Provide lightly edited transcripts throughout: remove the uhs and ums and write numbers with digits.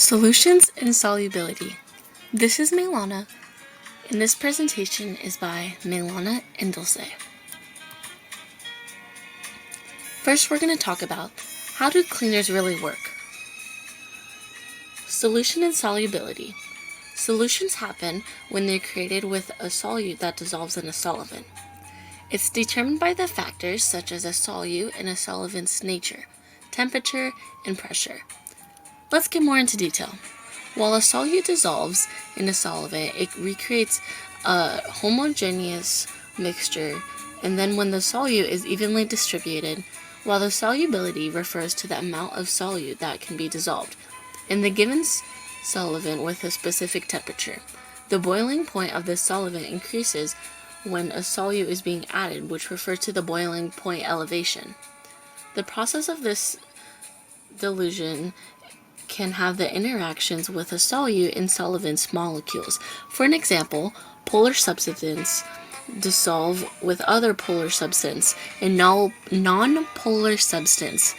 Solutions and Solubility. This is Milana, and this presentation is by Milana and Dulce. First, we're going to talk about how do cleaners really work. Solution and solubility. Solutions happen when they're created with a solute that dissolves in a solvent. It's determined by the factors such as a solute and a solvent's nature, temperature, and pressure. Let's get more into detail. While a solute dissolves in a solvent, it recreates a homogeneous mixture, and then when the solute is evenly distributed, while the solubility refers to the amount of solute that can be dissolved in the given solvent with a specific temperature. The boiling point of the solvent increases when a solute is being added, which refers to the boiling point elevation. The process of this dilution can have the interactions with a solute in solvent's molecules. For an example, polar substance dissolve with other polar substance, and non-polar substance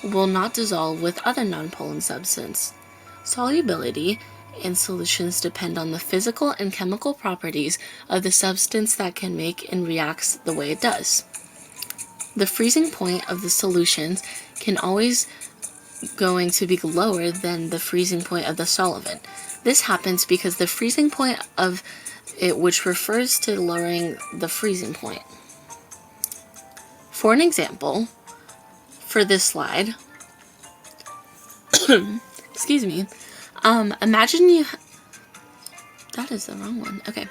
will not dissolve with other non-polar substance. Solubility in solutions depend on the physical and chemical properties of the substance that can make and reacts the way it does. The freezing point of the solutions can always going to be lower than the freezing point of the solvent. This happens because the freezing point of it, which refers to lowering the freezing point. For an example, for this slide, excuse me, imagine that is the wrong one. Okay.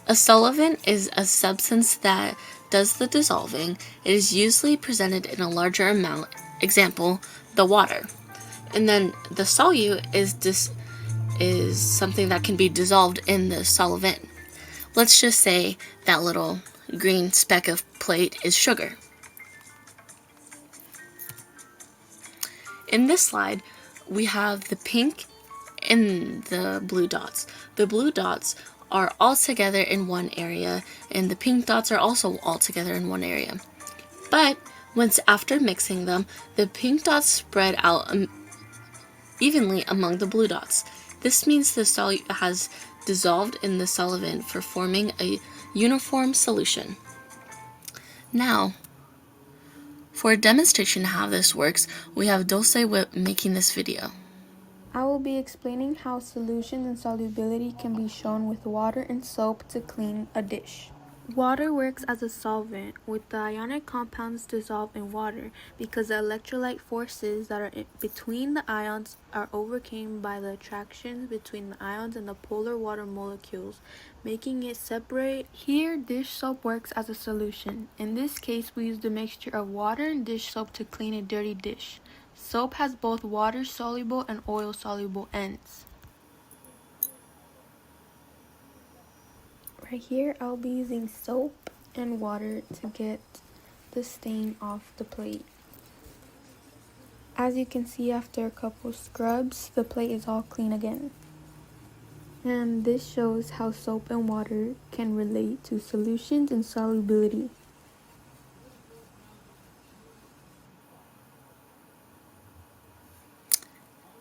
A solvent is a substance that does the dissolving. It is usually presented in a larger amount. Example, the water. And then the solute is something that can be dissolved in the solvent. Let's just say that little green speck of plate is sugar. In this slide, we have the pink and the blue dots. The blue dots are all together in one area, and the pink dots are also all together in one area. But once after mixing them, the pink dots spread out evenly among the blue dots. This means the solute has dissolved in the solvent for forming a uniform solution. Now, for a demonstration of how this works, we have Dulce making this video. I will be explaining how solution and solubility can be shown with water and soap to clean a dish. Water works as a solvent, with the ionic compounds dissolved in water because the electrolyte forces that are between the ions are overcome by the attractions between the ions and the polar water molecules, making it separate. Here, dish soap works as a solution. In this case, we use the mixture of water and dish soap to clean a dirty dish. Soap has both water-soluble and oil-soluble ends. Right here, I'll be using soap and water to get the stain off the plate. As you can see, after a couple scrubs, the plate is all clean again. And this shows how soap and water can relate to solutions and solubility.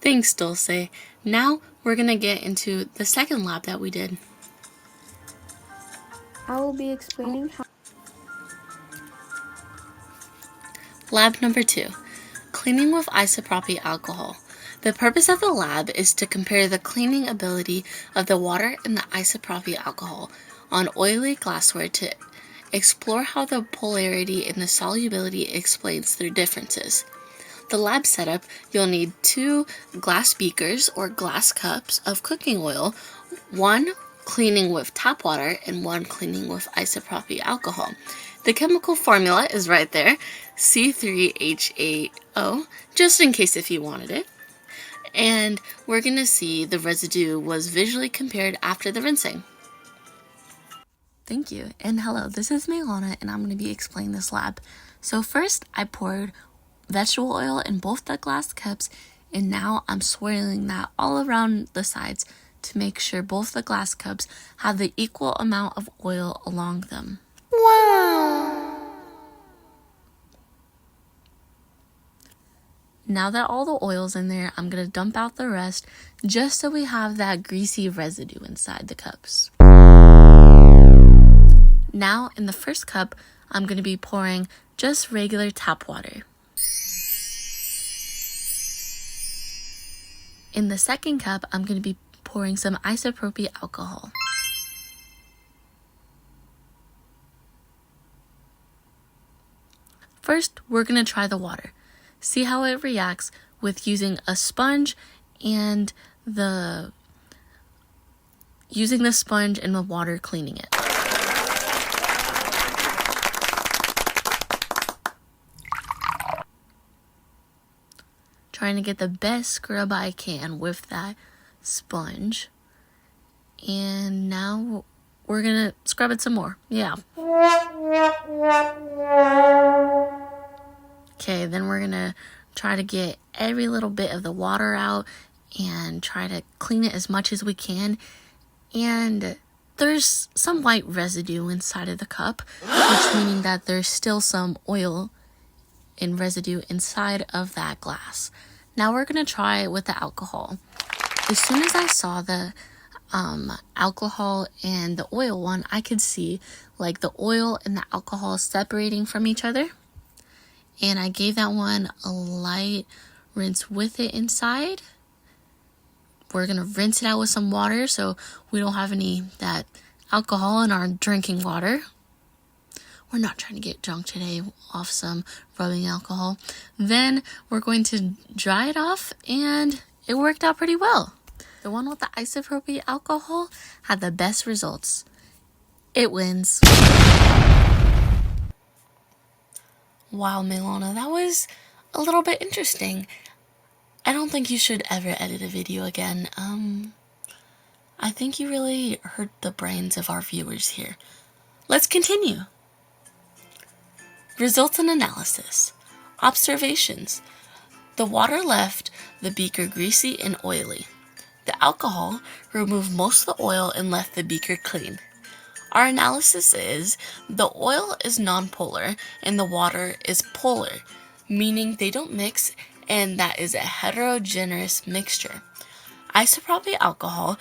Thanks, Dulce. Now we're going to get into the second lab that we did. I will be explaining how. Lab number 2, cleaning with isopropyl alcohol. The purpose of the lab is to compare the cleaning ability of the water and the isopropyl alcohol on oily glassware to explore how the polarity and the solubility explains their differences. The lab setup, you'll need 2 glass beakers or glass cups of cooking oil, 1 cleaning with tap water and 1 cleaning with isopropyl alcohol. The chemical formula is right there, C3H8O, just in case if you wanted it. And we're going to see the residue was visually compared after the rinsing. Thank you, and hello, this is Milana, and I'm going to be explaining this lab. So first, I poured vegetable oil in both the glass cups, and now I'm swirling that all around the sides to make sure both the glass cups have the equal amount of oil along them. Wow! Now that all the oil's in there, I'm going to dump out the rest just so we have that greasy residue inside the cups. Now, in the first cup, I'm going to be pouring just regular tap water. In the second cup, I'm going to be pouring some isopropyl alcohol. First, we're going to try the water. See how it reacts with using a sponge and the sponge and the water cleaning it. Trying to get the best scrub I can with that sponge. And now we're gonna scrub it some more. Yeah. Okay, then we're gonna try to get every little bit of the water out and try to clean it as much as we can. And there's some white residue inside of the cup, which meaning that there's still some oil and residue inside of that glass. Now we're gonna try it with the alcohol. As soon as I saw the alcohol and the oil one, I could see like the oil and the alcohol separating from each other. And I gave that one a light rinse with it inside. We're gonna rinse it out with some water so we don't have any that alcohol in our drinking water. We're not trying to get drunk today off some rubbing alcohol. Then we're going to dry it off, and it worked out pretty well. The one with the isopropyl alcohol had the best results. It wins. Wow, Milona, that was a little bit interesting. I don't think you should ever edit a video again. I think you really hurt the brains of our viewers here. Let's continue. Results and analysis. Observations. The water left the beaker greasy and oily. The alcohol removed most of the oil and left the beaker clean. Our analysis is the oil is nonpolar and the water is polar, meaning they don't mix, and that is a heterogeneous mixture. Isopropyl alcohol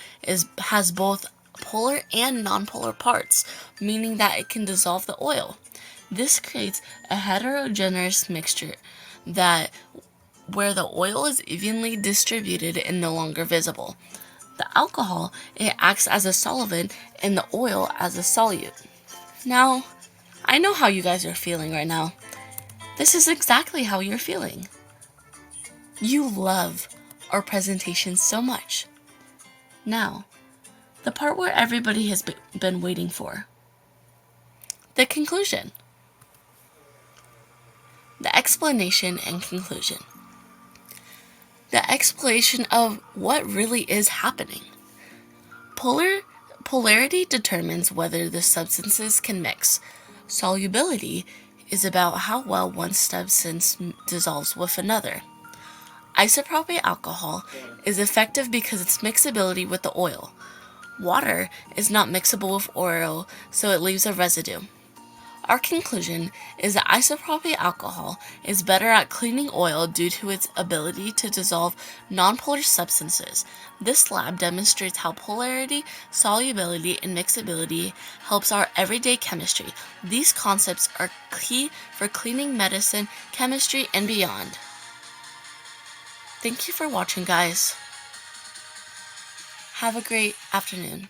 has both polar and nonpolar parts, meaning that it can dissolve the oil. This creates a heterogeneous mixture where the oil is evenly distributed and no longer visible. The alcohol, it acts as a solvent and the oil as a solute. Now, I know how you guys are feeling right now. This is exactly how you're feeling. You love our presentation so much. Now, the part where everybody has been waiting for. The conclusion. The explanation and conclusion. The explanation of what really is happening. Polarity determines whether the substances can mix. Solubility is about how well one substance dissolves with another. Isopropyl alcohol is effective because its mixability with the oil. Water is not mixable with oil, so it leaves a residue. Our conclusion is that isopropyl alcohol is better at cleaning oil due to its ability to dissolve nonpolar substances. This lab demonstrates how polarity, solubility, and mixability helps our everyday chemistry. These concepts are key for cleaning medicine, chemistry, and beyond. Thank you for watching, guys. Have a great afternoon.